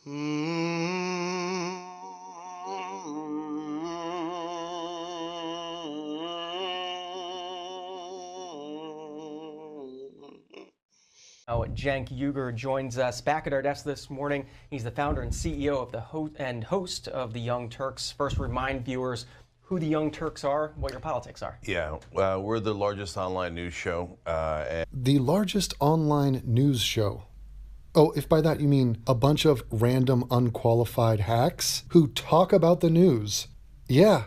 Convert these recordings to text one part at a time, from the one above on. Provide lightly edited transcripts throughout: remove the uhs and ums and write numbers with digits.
Cenk Uygur joins us back at our desk this morning. He's the founder and CEO of the host of the Young Turks. First, remind viewers who the Young Turks are, what your politics are. Yeah, we're the largest online news show. The largest online news show. Oh, if by that you mean a bunch of random unqualified hacks who talk about the news. Yeah.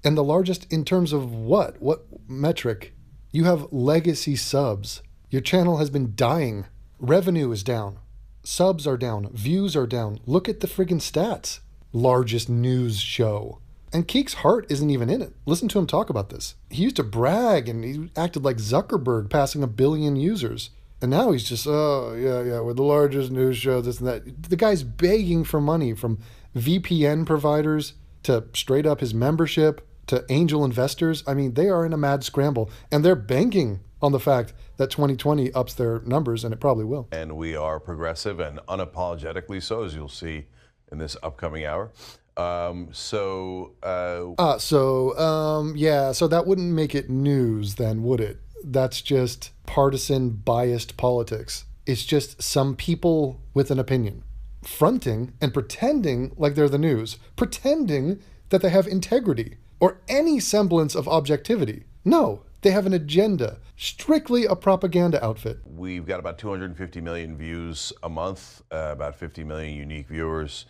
And the largest in terms of what? What metric? You have legacy subs. Your channel has been dying. Revenue is down. Subs are down. Views are down. Look at the friggin' stats. Largest news show. And Keek's heart isn't even in it. Listen to him talk about this. He used to brag and he acted like Zuckerberg passing 1 billion users. And now he's just, we're the largest news show, this and that. The guy's begging for money from VPN providers to straight up his membership to angel investors. I mean, they are in a mad scramble. And they're banking on the fact that 2020 ups their numbers, and it probably will. And we are progressive and unapologetically so, as you'll see in this upcoming hour. So that wouldn't make it news then, would it? That's just partisan, biased politics. It's just some people with an opinion fronting and pretending like they're the news, pretending that they have integrity or any semblance of objectivity. No, they have an agenda, strictly a propaganda outfit. We've got about 250 million views a month, about 50 million unique viewers,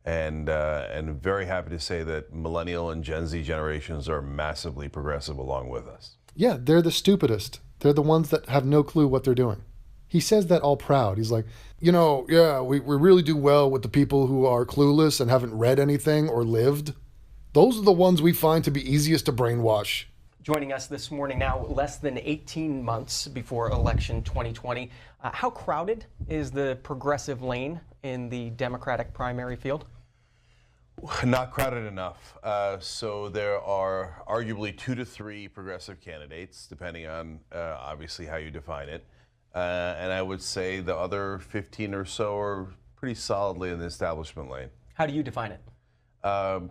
and very happy to say that millennial and Gen Z generations are massively progressive along with us. Yeah, they're the stupidest. They're the ones that have no clue what they're doing. He says that all proud. He's like, we really do well with the people who are clueless and haven't read anything or lived. Those are the ones we find to be easiest to brainwash. Joining us this morning now, less than 18 months before election 2020. How crowded is the progressive lane in the Democratic primary field? Not crowded enough. So there are arguably 2 to 3 progressive candidates, depending on obviously how you define it. And I would say the other 15 or so are pretty solidly in the establishment lane. How do you define it?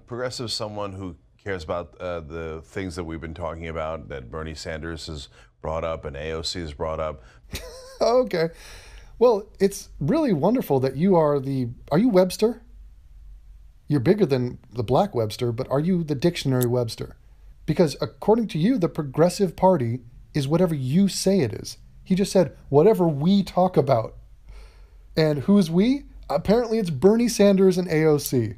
Progressive is someone who cares about the things that we've been talking about, that Bernie Sanders has brought up and AOC has brought up. Okay. Well, it's really wonderful that you are you Webster? You're bigger than the Black Webster, but are you the dictionary Webster? Because according to you, the Progressive Party is whatever you say it is. He just said, whatever we talk about. And who's we? Apparently it's Bernie Sanders and AOC.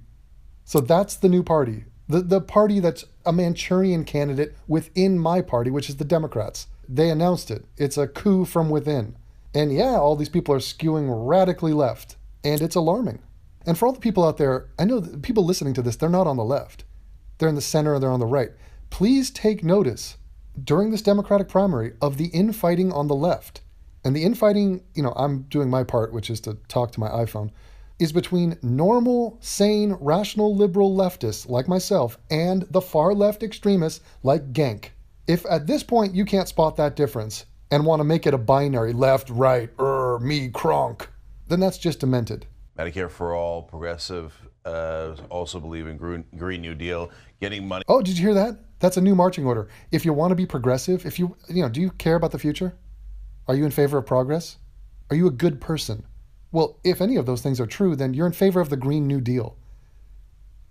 So that's the new party. The party that's a Manchurian candidate within my party, which is the Democrats. They announced it. It's a coup from within. And yeah, all these people are skewing radically left. And it's alarming. And for all the people out there, I know the people listening to this, they're not on the left. They're in the center or they're on the right. Please take notice during this Democratic primary of the infighting on the left. And the infighting, I'm doing my part, which is to talk to my iPhone, is between normal, sane, rational, liberal leftists like myself and the far left extremists like Genk. If at this point you can't spot that difference and want to make it a binary, left, right, me, Kronk, then that's just demented. Medicare for all, progressive, also believe in Green New Deal, getting money. Oh, did you hear that? That's a new marching order. If you want to be progressive, do you care about the future? Are you in favor of progress? Are you a good person? Well, if any of those things are true, then you're in favor of the Green New Deal.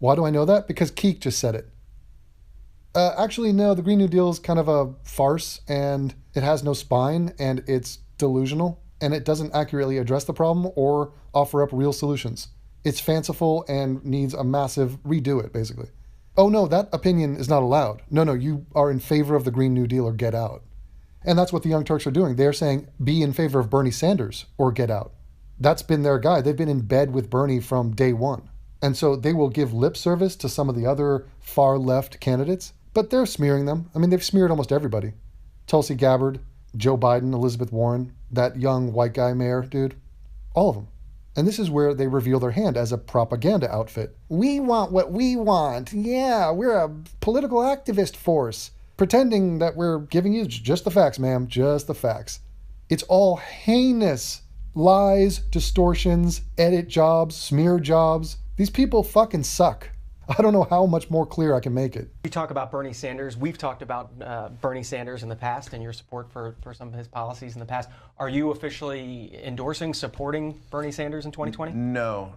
Why do I know that? Because Keek just said it. Actually, no, the Green New Deal is kind of a farce, and it has no spine, and it's delusional, and it doesn't accurately address the problem or offer up real solutions. It's fanciful and needs a massive redo it, basically. Oh no, that opinion is not allowed. No, you are in favor of the Green New Deal or get out. And that's what the Young Turks are doing. They're saying, be in favor of Bernie Sanders or get out. That's been their guy. They've been in bed with Bernie from day one. And so they will give lip service to some of the other far left candidates, but they're smearing them. I mean, they've smeared almost everybody. Tulsi Gabbard, Joe Biden, Elizabeth Warren, that young white guy mayor dude, all of them. And this is where they reveal their hand as a propaganda outfit. We want what we want. Yeah, we're a political activist force, pretending that we're giving you just the facts, ma'am, just the facts. It's all heinous Lies, distortions, edit jobs, smear jobs. These people fucking suck. I don't know how much more clear I can make it. You talk about Bernie Sanders. We've talked about Bernie Sanders in the past and your support for some of his policies in the past. Are you officially endorsing, supporting Bernie Sanders in 2020? No.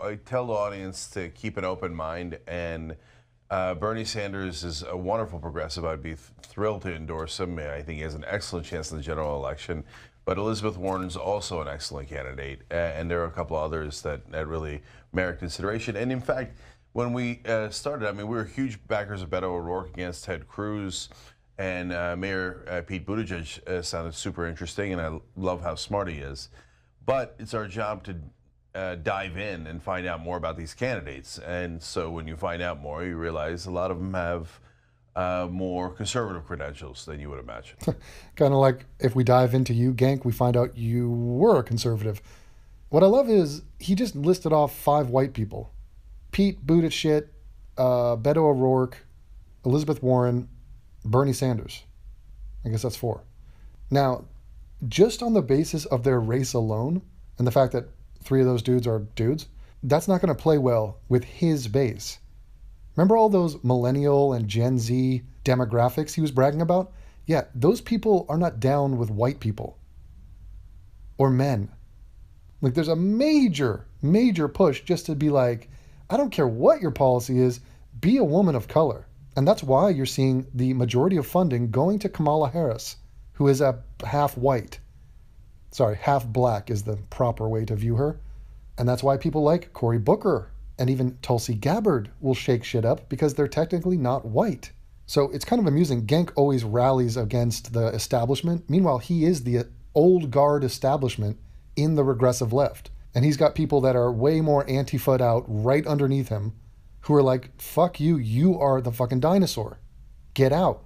I tell the audience to keep an open mind, and Bernie Sanders is a wonderful progressive. I'd be thrilled to endorse him. I think he has an excellent chance in the general election. But Elizabeth Warren is also an excellent candidate, and there are a couple of others that really merit consideration. And in fact, when we started, I mean, we were huge backers of Beto O'Rourke against Ted Cruz, and Mayor Pete Buttigieg sounded super interesting, and I love how smart he is. But it's our job to dive in and find out more about these candidates. And so when you find out more, you realize a lot of them have more conservative credentials than you would imagine. Kind of like if we dive into you, Gank, we find out you were a conservative. What I love is he just listed off 5 white people. Pete Buttigieg, Beto O'Rourke, Elizabeth Warren, Bernie Sanders. I guess that's 4. Now, just on the basis of their race alone, and the fact that 3 of those dudes are dudes, that's not going to play well with his base. Remember all those millennial and Gen Z demographics he was bragging about? Yeah, those people are not down with white people or men. Like, there's a major push just to be like, I don't care what your policy is, be a woman of color. And that's why you're seeing the majority of funding going to Kamala Harris, who is a half white. Sorry, half black is the proper way to view her. And that's why people like Cory Booker and even Tulsi Gabbard will shake shit up, because they're technically not white. So it's kind of amusing. Genk always rallies against the establishment. Meanwhile, he is the old guard establishment in the regressive left. And he's got people that are way more anti-FUD out right underneath him who are like, fuck you, you are the fucking dinosaur. Get out.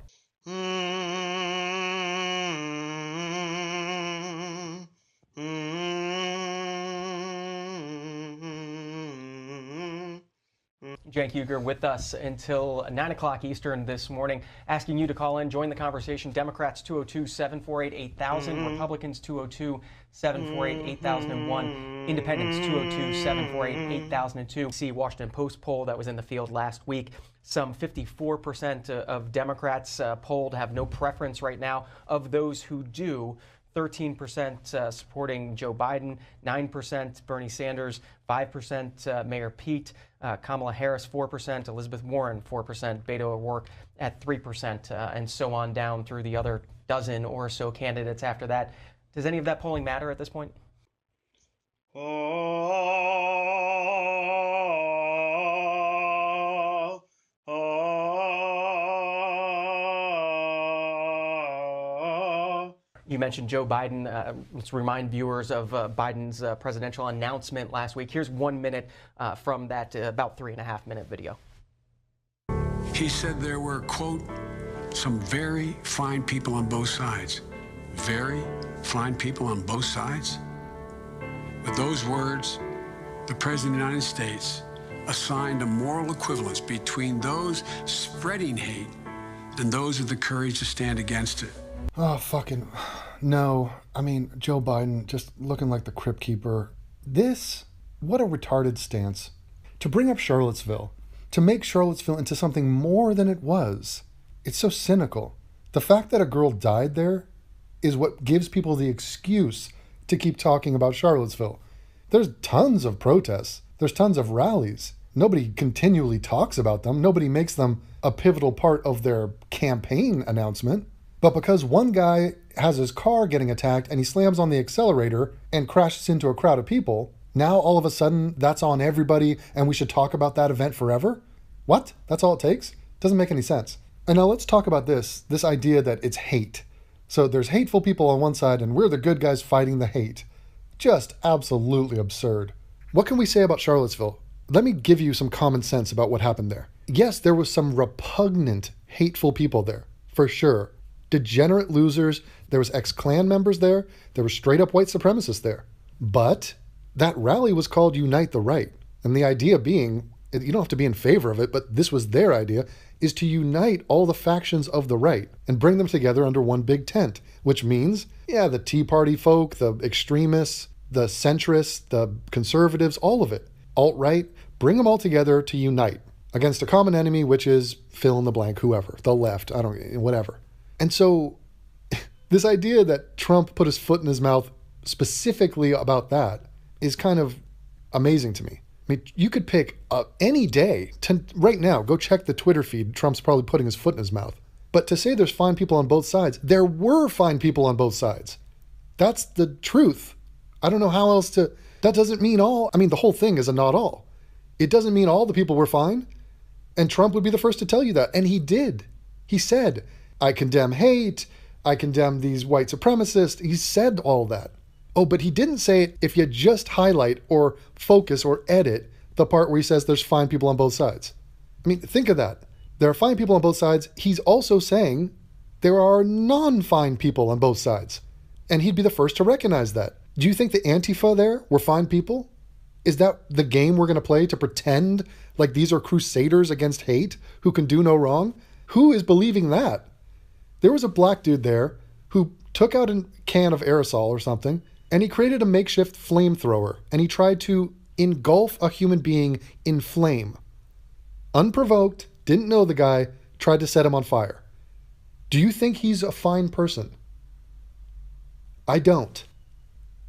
Cenk Uygur with us until 9 o'clock Eastern this morning, asking you to call in, join the conversation. Democrats 202-748-8000, Republicans 202-748-8001, Independents 202-748-8002. See Washington Post poll that was in the field last week. Some 54% of Democrats polled have no preference right now. Of those who do, 13% supporting Joe Biden, 9% Bernie Sanders, 5% Mayor Pete, Kamala Harris 4%, Elizabeth Warren 4%, Beto O'Rourke at 3%, and so on down through the other dozen or so candidates after that. Does any of that polling matter at this point? You mentioned Joe Biden. Let's remind viewers of Biden's presidential announcement last week. Here's 1 minute from that about 3.5 minute video. He said there were, quote, some very fine people on both sides. Very fine people on both sides? With those words, the President of the United States assigned a moral equivalence between those spreading hate and those with the courage to stand against it. Oh, fucking no. I mean, Joe Biden just looking like the Crypt Keeper. What a retarded stance. To bring up Charlottesville, to make Charlottesville into something more than it was. It's so cynical. The fact that a girl died there is what gives people the excuse to keep talking about Charlottesville. There's tons of protests. There's tons of rallies. Nobody continually talks about them. Nobody makes them a pivotal part of their campaign announcement. But because one guy has his car getting attacked and he slams on the accelerator and crashes into a crowd of people, now all of a sudden that's on everybody and we should talk about that event forever? What? That's all it takes? Doesn't make any sense. And now let's talk about this idea that it's hate. So there's hateful people on one side and we're the good guys fighting the hate. Just absolutely absurd. What can we say about Charlottesville? Let me give you some common sense about what happened there. Yes, there was some repugnant, hateful people there, for sure. Degenerate losers. There was ex-Klan members there. There were straight-up white supremacists there. But that rally was called Unite the Right. And the idea being you don't have to be in favor of it, but this was their idea, is to unite all the factions of the right and bring them together under one big tent, which means, yeah, the Tea Party folk, the extremists, the centrists, the conservatives, all of it, alt-right, bring them all together to unite against a common enemy, which is fill in the blank, whoever, the left, whatever. And so this idea that Trump put his foot in his mouth specifically about that is kind of amazing to me. I mean, you could pick any day right now, go check the Twitter feed. Trump's probably putting his foot in his mouth. But to say there's fine people on both sides, there were fine people on both sides. That's the truth. I don't know how else to, that doesn't mean all, I mean, the whole thing is a not all. It doesn't mean all the people were fine. And Trump would be the first to tell you that. And he did. He said, I condemn hate. I condemn these white supremacists. He said all that. Oh, but he didn't say it if you just highlight or focus or edit the part where he says there's fine people on both sides. I mean, think of that. There are fine people on both sides. He's also saying there are non-fine people on both sides. And he'd be the first to recognize that. Do you think the Antifa there were fine people? Is that the game we're going to play, to pretend like these are crusaders against hate who can do no wrong? Who is believing that? There was a black dude there who took out a can of aerosol or something, and he created a makeshift flamethrower, and he tried to engulf a human being in flame. Unprovoked, didn't know the guy, tried to set him on fire. Do you think he's a fine person? I don't.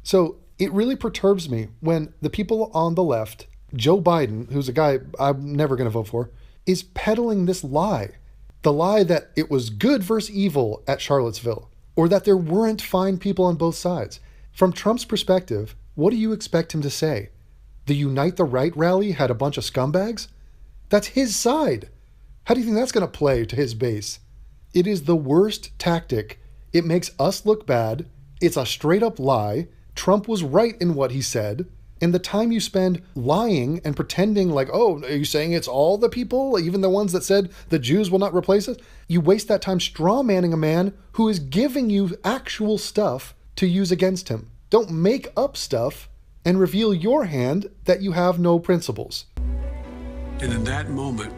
So it really perturbs me when the people on the left, Joe Biden, who's a guy I'm never going to vote for, is peddling this lie. The lie that it was good versus evil at Charlottesville, or that there weren't fine people on both sides. From Trump's perspective, what do you expect him to say? The Unite the Right rally had a bunch of scumbags? That's his side. How do you think that's going to play to his base? It is the worst tactic. It makes us look bad. It's a straight up lie. Trump was right in what he said. And the time you spend lying and pretending like, oh, are you saying it's all the people, even the ones that said the Jews will not replace us? You waste that time strawmanning a man who is giving you actual stuff to use against him. Don't make up stuff and reveal your hand that you have no principles. And in that moment,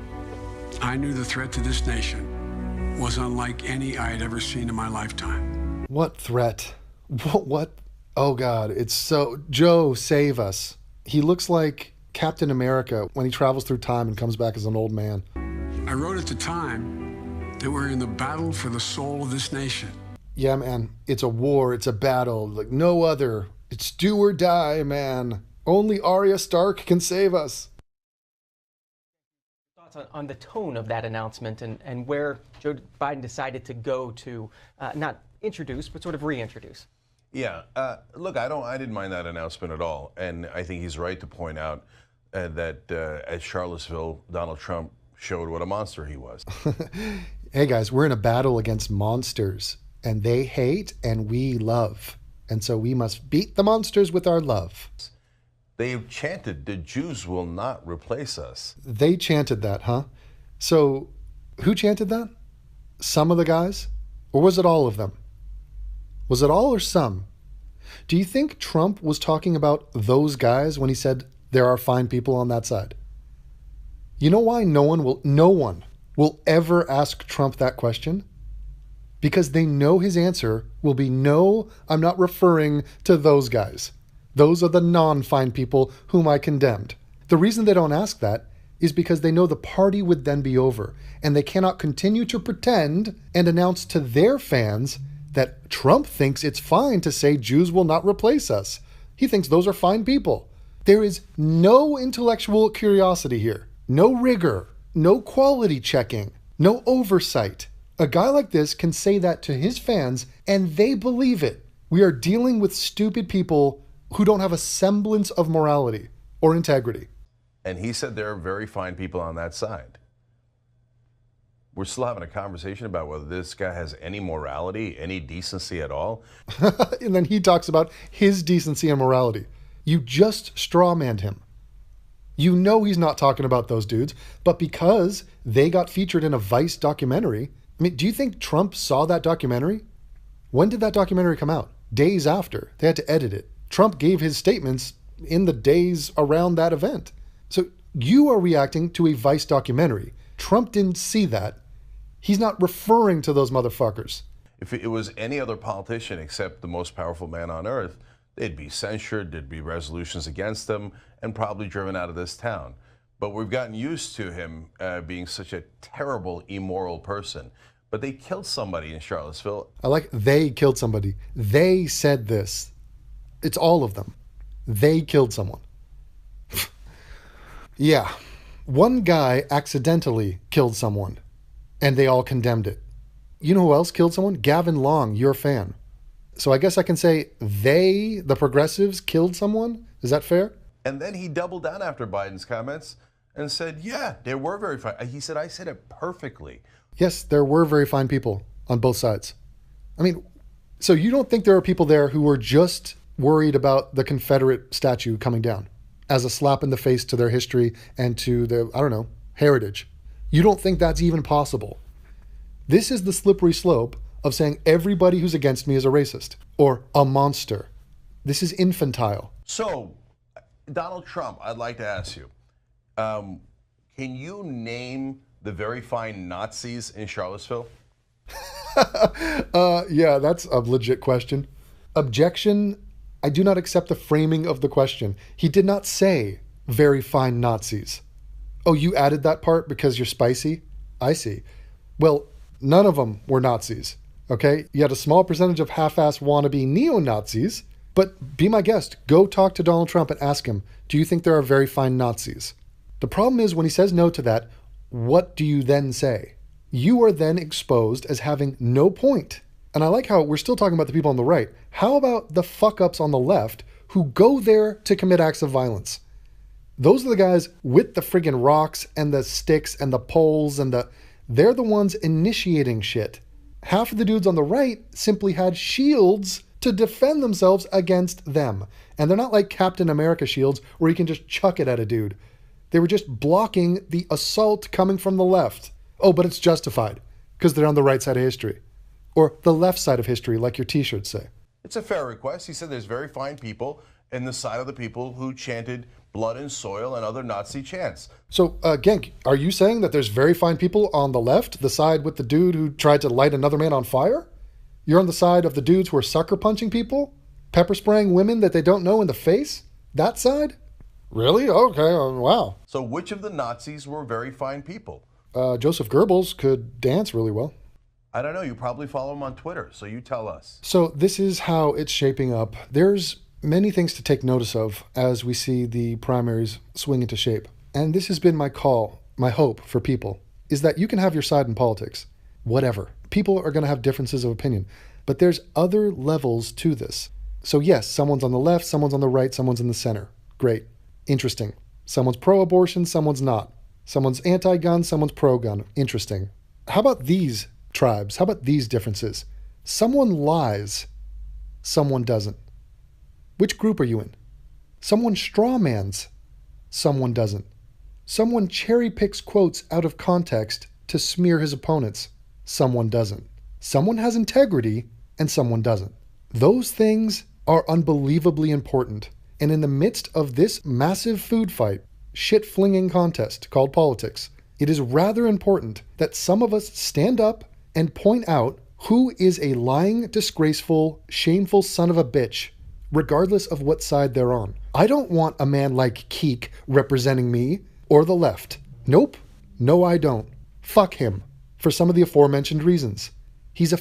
I knew the threat to this nation was unlike any I had ever seen in my lifetime. What threat? What? Oh God, it's so... Joe, save us. He looks like Captain America when he travels through time and comes back as an old man. I wrote at the time that we're in the battle for the soul of this nation. Yeah, man, it's a war, it's a battle, like no other. It's do or die, man. Only Arya Stark can save us. Thoughts on the tone of that announcement and where Joe Biden decided to go to not introduce, but sort of reintroduce? Yeah, look, I didn't mind that announcement at all, and I think he's right to point out that at Charlottesville, Donald Trump showed what a monster he was. Hey guys, we're in a battle against monsters, and they hate and we love, and so we must beat the monsters with our love. They chanted, "The Jews will not replace us." They chanted that, huh? So who chanted that? Some of the guys? Or was it all of them? Was it all or some? Do you think Trump was talking about those guys when he said there are fine people on that side? You know why no one will ever ask Trump that question? Because they know his answer will be no, I'm not referring to those guys. Those are the non-fine people whom I condemned. The reason they don't ask that is because they know the party would then be over, and they cannot continue to pretend and announce to their fans that Trump thinks it's fine to say Jews will not replace us. He thinks those are fine people. There is no intellectual curiosity here, no rigor, no quality checking, no oversight. A guy like this can say that to his fans and they believe it. We are dealing with stupid people who don't have a semblance of morality or integrity. And he said there are very fine people on that side. We're still having a conversation about whether this guy has any morality, any decency at all. And then he talks about his decency and morality. You just strawmanned him. You know he's not talking about those dudes, but because they got featured in a Vice documentary, I mean, do you think Trump saw that documentary? When did that documentary come out? Days after. They had to edit it. Trump gave his statements in the days around that event. So You are reacting to a Vice documentary. Trump didn't see that. He's not referring to those motherfuckers. If it was any other politician except the most powerful man on earth, they'd be censured, there'd be resolutions against them, and probably driven out of this town. But we've gotten used to him being such a terrible, immoral person. But they killed somebody in Charlottesville. I like they killed somebody. They said this. It's all of them. They killed someone. Yeah. One guy accidentally killed someone, and they all condemned it. You know who else killed someone? Gavin Long, your fan. So I guess I can say they, the progressives, killed someone? Is that fair? And then he doubled down after Biden's comments and said, yeah, they were very fine. He said, I said it perfectly. Yes, there were very fine people on both sides. I mean, so you don't think there are people there who were just worried about the Confederate statue coming down as a slap in the face to their history and to their, I don't know, heritage? You don't think that's even possible? This is the slippery slope of saying everybody who's against me is a racist or a monster. This is infantile. So, Donald Trump, I'd like to ask you, can you name the very fine Nazis in Charlottesville? Yeah, that's a legit question. Objection, I do not accept the framing of the question. He did not say very fine Nazis. Oh, you added that part because you're spicy? I see. Well, none of them were Nazis, okay? You had a small percentage of half-ass wannabe neo-Nazis, but be my guest. Go talk to Donald Trump and ask him, do you think there are very fine Nazis? The problem is when he says no to that, what do you then say? You are then exposed as having no point. And I like how we're still talking about the people on the right. How about the fuck-ups on the left who go there to commit acts of violence? Those are the guys with the friggin' rocks and the sticks and the poles and they're the ones initiating shit. Half of the dudes on the right simply had shields to defend themselves against them. And they're not like Captain America shields where you can just chuck it at a dude. They were just blocking the assault coming from the left. Oh, but it's justified because they're on the right side of history. Or the left side of history, like your t-shirts say. It's a fair request. He said there's very fine people in the side of the people who chanted blood and soil and other Nazi chants. So, Genk, are you saying that there's very fine people on the left, the side with the dude who tried to light another man on fire? You're on the side of the dudes who are sucker punching people? Pepper spraying women that they don't know in the face? That side? Really? Okay, wow. So which of the Nazis were very fine people? Joseph Goebbels could dance really well. I don't know. You probably follow him on Twitter, so you tell us. So this is how it's shaping up. There's many things to take notice of as we see the primaries swing into shape. And this has been my call, my hope for people, is that you can have your side in politics. Whatever. People are going to have differences of opinion. But there's other levels to this. So yes, someone's on the left, someone's on the right, someone's in the center. Great. Interesting. Someone's pro-abortion, someone's not. Someone's anti-gun, someone's pro-gun. Interesting. How about these tribes? How about these differences? Someone lies, someone doesn't. Which group are you in? Someone strawmans, someone doesn't. Someone cherry picks quotes out of context to smear his opponents, someone doesn't. Someone has integrity and someone doesn't. Those things are unbelievably important. And in the midst of this massive food fight, shit-flinging contest called politics, it is rather important that some of us stand up and point out who is a lying, disgraceful, shameful son of a bitch, regardless of what side they're on. I don't want a man like Keek representing me or the left. Nope. No, I don't. Fuck him. For some of the aforementioned reasons. He's a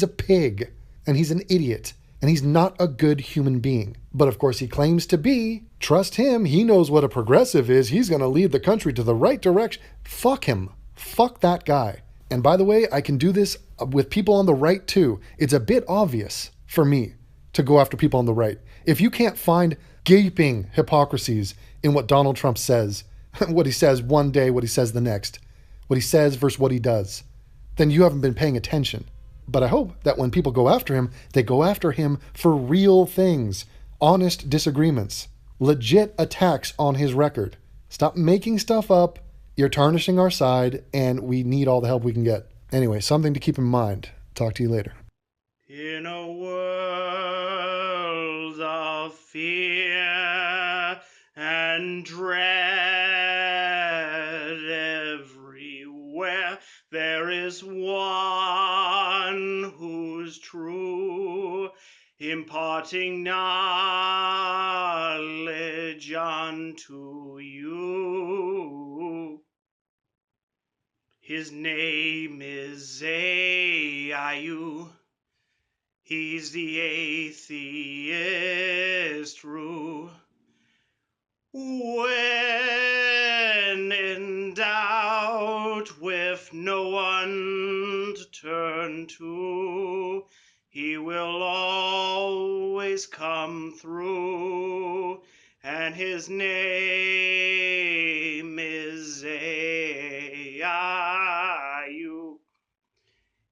pig. And he's an idiot. And he's not a good human being. But of course he claims to be. Trust him. He knows what a progressive is. He's going to lead the country to the right direction. Fuck him. Fuck that guy. And by the way, I can do this with people on the right too. It's a bit obvious for me to go after people on the right. If you can't find gaping hypocrisies in what Donald Trump says, what he says one day, what he says the next, what he says versus what he does, then you haven't been paying attention. But I hope that when people go after him, they go after him for real things, honest disagreements, legit attacks on his record. Stop making stuff up. You're tarnishing our side, and we need all the help we can get. Anyway, something to keep in mind. Talk to you later. In a world of fear and dread, imparting knowledge unto you. His name is Aiu. He's the atheist Roo. When in doubt, with no one to turn to, he will always come through, and his name is Aiu.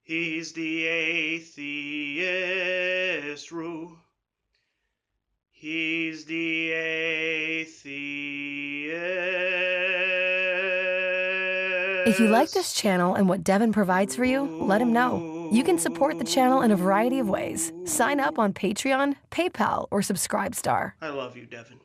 He's the atheist Roo. He's the atheist. If you like this channel and what Devin provides for you, let him know. You can support the channel in a variety of ways. Sign up on Patreon, PayPal, or Subscribestar. I love you, Devin.